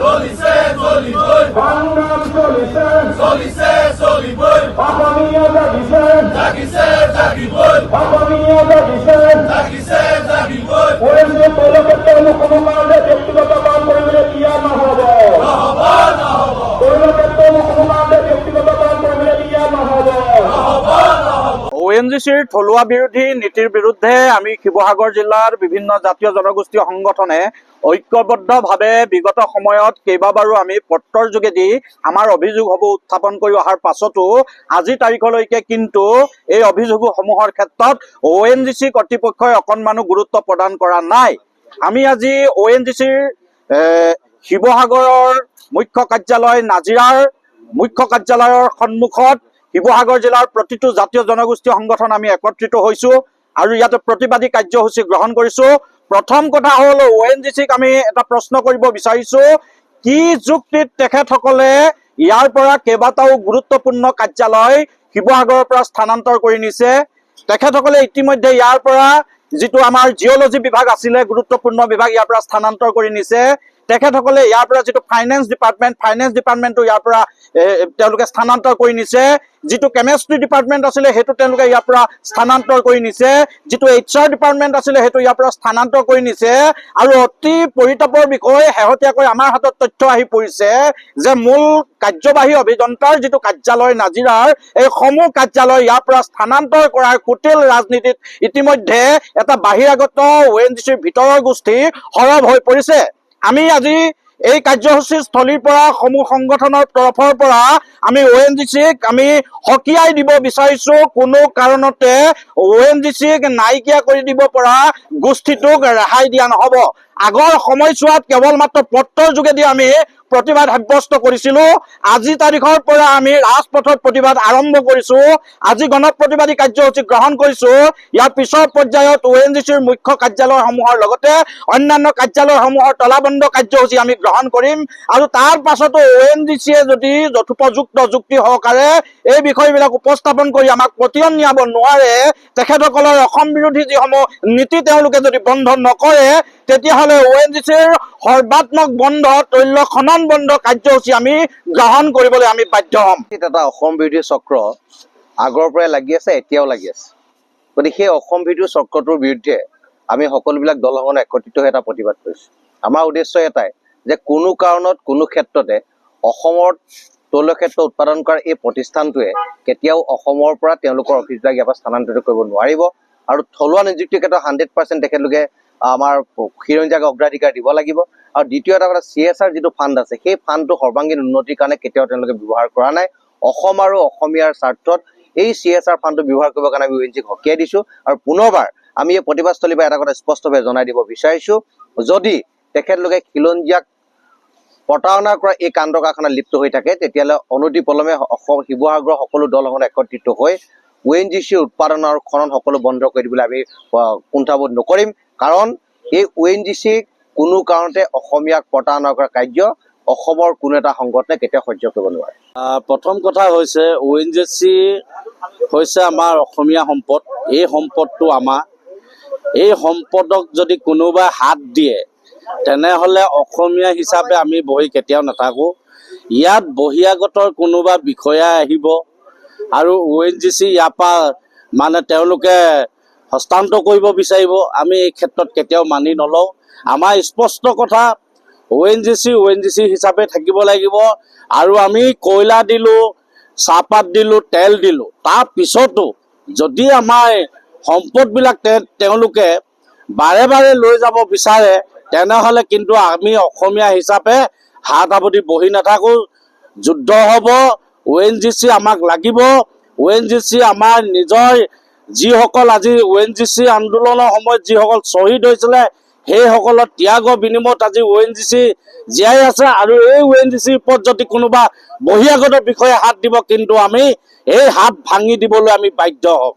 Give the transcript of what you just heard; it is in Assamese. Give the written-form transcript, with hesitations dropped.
চলিছে চলিবই সংগ্রাম চলিছে চলিছে চলিবই অসমীয়া জাগিছে জাগিছে জাগিবই অসমীয়া জাগিছে জাগিছে জাগিবই ওএনজি তেওঁলোকে কোনো কাৰণে ব্যক্তিগত কাম কৰিবলৈ দিয়া নহ'ব নহ'ব নহ'ব তেওঁলোকে কোনো কাৰণে ব্যক্তিগত কাম কৰিবলৈ দিয়া নহ'ব নহ'ব নহ'ব ONGCৰ থলুৱা বিৰোধী নীতিৰ বিৰুদ্ধে আমি শিৱসাগৰ জিলাৰ বিভিন্ন জাতীয় জনগোষ্ঠীয় সংগঠনে ঐক্যবদ্ধভাৱে বিগত সময়ত কেইবাবাৰো আমি পত্ৰৰ যোগেদি আমাৰ অভিযোগসমূহ উত্থাপন কৰি অহাৰ পাছতো আজি তাৰিখলৈকে কিন্তু এই অভিযোগসমূহৰ ক্ষেত্ৰত ONGC কৰ্তৃপক্ষই অকণমানো গুৰুত্ব প্ৰদান কৰা নাই। আমি আজি ONGCৰ শিৱসাগৰৰ মুখ্য কাৰ্যালয় নাজিৰাৰ মুখ্য কাৰ্যালয়ৰ সন্মুখত শিৱসাগৰ জিলাৰ প্ৰতিটো জাতীয় জনগোষ্ঠীয় সংগঠন আমি একত্ৰিত হৈছো আৰু ইয়াতে প্ৰতিবাদী কাৰ্যসূচী গ্ৰহণ কৰিছো। প্ৰথম কথা হ'ল ONGCক আমি এটা প্ৰশ্ন কৰিব বিচাৰিছো, কি যুক্তিত তেখেতসকলে ইয়াৰ পৰা কেইবাটাও গুৰুত্বপূৰ্ণ কাৰ্যালয় শিৱসাগৰৰ পৰা স্থানান্তৰ কৰি নিছে। তেখেতসকলে ইতিমধ্যে ইয়াৰ পৰা যিটো আমাৰ জিঅ'লজি বিভাগ আছিলে গুৰুত্বপূৰ্ণ বিভাগ ইয়াৰ পৰা স্থানান্তৰ কৰি নিছে। তেখেতসকলে ইয়াৰ পৰা যিটো ফাইনেন্স ডিপাৰ্টমেণ্টটো ইয়াৰ পৰা তেওঁলোকে স্থানান্তৰ কৰি নিছে। যিটো কেমেষ্ট্ৰি ডিপাৰ্টমেণ্ট আছিলে সেইটো তেওঁলোকে ইয়াৰ পৰা স্থানান্তৰ কৰি নিছে। যিটো HR ডিপাৰ্টমেণ্ট আছিলে সেইটো ইয়াৰ পৰা স্থানান্তৰ কৰি নিছে। আৰু অতি পৰিতাপৰ বিষয় শেহতীয়াকৈ আমাৰ হাতত তথ্য আহি পৰিছে যে মূল কাৰ্যবাহী অভিযন্তাৰ যিটো কাৰ্যালয় নাজিৰাৰ এই সমূহ কাৰ্যালয় ইয়াৰ পৰা স্থানান্তৰ কৰাৰ কুটিল ৰাজনীতিত ইতিমধ্যে এটা বাহিৰাগত ONGCৰ ভিতৰৰ গোষ্ঠী সৰব হৈ পৰিছে। আমি আজি এই কাৰ্যসূচী স্থলীৰ পৰা সমূহ সংগঠনৰ তৰফৰ পৰা আমি ONGCক আমি সকীয়াই দিব বিচাৰিছো, কোনো কাৰণতে ONGCক নাইকিয়া কৰি দিব পৰা গোষ্ঠীটোক ৰেহাই দিয়া নহ'ব। আগৰ সময়ছোৱাত কেৱল মাত্ৰ পত্ৰৰ যোগেদি আমি প্ৰতিবাদ সাব্যস্ত কৰিছিলো। আজি তাৰিখৰ পৰা আমি ৰাজপথত প্ৰতিবাদ আৰম্ভ কৰিছো। আজি গণ প্ৰতিবাদী কাৰ্যসূচী গ্ৰহণ কৰিছো। ইয়াৰ পিছৰ পৰ্যায়ত ONGCৰ মুখ্য কাৰ্যালয়সমূহৰ লগতে অন্যান্য কাৰ্যালয়সমূহৰ তলাবন্ধ কাৰ্যসূচী আমি গ্ৰহণ কৰিম আৰু তাৰ পাছতো ONGCয়ে যদি যথোপযুক্ত যুক্তি সহকাৰে এই বিষয়বিলাক উপস্থাপন কৰি আমাক প্ৰতিয়ন নিয়াব নোৱাৰে, তেখেতসকলৰ অসম বিৰোধী যিসমূহ নীতি তেওঁলোকে যদি বন্ধ নকৰে, তেতিয়াহ'লে ONGCৰ সৰ্বাত্মক বন্ধ তৈল খনন বন্ধ কাৰ্যসূচী আমি গ্ৰহণ কৰিবলৈ আমি বাধ্য হ'ম। এটা অসম বিৰোধী চক্ৰ আগৰ পৰাই লাগি আছে, এতিয়াও লাগি আছে। গতিকে সেই অসম বিৰোধী চক্ৰটোৰ বিৰুদ্ধে আমি সকলোবিলাক দলসমূহ একত্ৰিত হৈ এটা প্ৰতিবাদ কৰিছোঁ। আমাৰ উদ্দেশ্য এটাই যে কোনো কাৰণত কোনো ক্ষেত্ৰতে অসমৰ তৈল ক্ষেত্ৰ উৎপাদন কৰা এই প্ৰতিষ্ঠানটোৱে কেতিয়াও অসমৰ পৰা তেওঁলোকৰ অফিচবিলাক ইয়াৰ পৰা স্থানান্তৰিত কৰিব নোৱাৰিব আৰু থলুৱা নিযুক্তিৰ ক্ষেত্ৰত 100% তেখেতলোকে আমাৰ খিৰঞ্জাক অগ্ৰাধিকাৰ দিব লাগিব। আৰু দ্বিতীয় এটা কথা, CSR যিটো ফাণ্ড আছে সেই ফাণ্ডটো সৰ্বাংগীন উন্নতিৰ কাৰণে কেতিয়াও তেওঁলোকে ব্যৱহাৰ কৰা নাই। অসম আৰু অসমীয়াৰ স্বাৰ্থত এই CSR ফাণ্ডটো ব্যৱহাৰ কৰিবৰ কাৰণে আমি ONGCক সকীয়াই দিছোঁ। আৰু পুনৰবাৰ আমি এই প্ৰতিবাদস্থলীৰ পৰা এটা কথা স্পষ্টভাৱে জনাই দিব বিচাৰিছোঁ, যদি তেখেতলোকে খিলঞ্জীয়াক প্ৰতাৰণা কৰা এই কাণ্ড কাৰখানাত লিপ্ত হৈ থাকে, তেতিয়াহ'লে অনতিপলমে শিৱসাগৰৰ সকলো দলসমূহ একত্ৰিত হৈ ONGCৰ উৎপাদন আৰু খনন সকলো বন্ধ কৰি দিবলৈ আমি কুণ্ঠাবোধ নকৰিম। কাৰণ এই ONGCক কোনো কাৰণতে অসমীয়াক প্ৰতাৰণা কৰা কাৰ্য অসমৰ কোনো এটা সংগঠনে কেতিয়াও সহ্য কৰিব নোৱাৰে। প্ৰথম কথা হৈছে ONGC হৈছে আমাৰ অসমীয়া সম্পদ। এই সম্পদটো আমাৰ, এই সম্পদক যদি কোনোবাই হাত দিয়ে তেনেহ'লে অসমীয়া হিচাপে আমি বহি কেতিয়াও নাথাকোঁ। ইয়াত বহিৰাগতৰ কোনোবা বিষয়া আহিব আৰু ONGC ইয়াৰ পৰা মানে তেওঁলোকে হস্তান্তৰ কৰিব বিচাৰিব, আমি এই ক্ষেত্ৰত কেতিয়াও মানি নলওঁ। আমাৰ স্পষ্ট কথা, ONGC হিচাপে থাকিব লাগিব। আৰু আমি কয়লা দিলোঁ, চাহপাত দিলোঁ, তেল দিলোঁ, তাৰ পিছতো যদি আমাৰ সম্পদবিলাক তেওঁলোকে বাৰে বাৰে লৈ যাব বিচাৰে, তেনেহ'লে কিন্তু আমি অসমীয়া হিচাপে হাত সাৱটি বহি নাথাকোঁ। যুদ্ধ হ'ব, ONGC আমাক লাগিব। ONGC আমাৰ নিজৰ যিসকল আজি ONGC আন্দোলনৰ সময়ত যিসকল শ্বহীদ হৈছিলে, সেইসকলৰ ত্যাগৰ বিনিময়ত আজি ONGC জীয়াই আছে। আৰু এই ONGCৰ ওপৰত যদি কোনোবা বহিৰাগত বিষয়ে হাত দিব, কিন্তু আমি এই হাত ভাঙি দিবলৈ আমি বাধ্য হ'ম।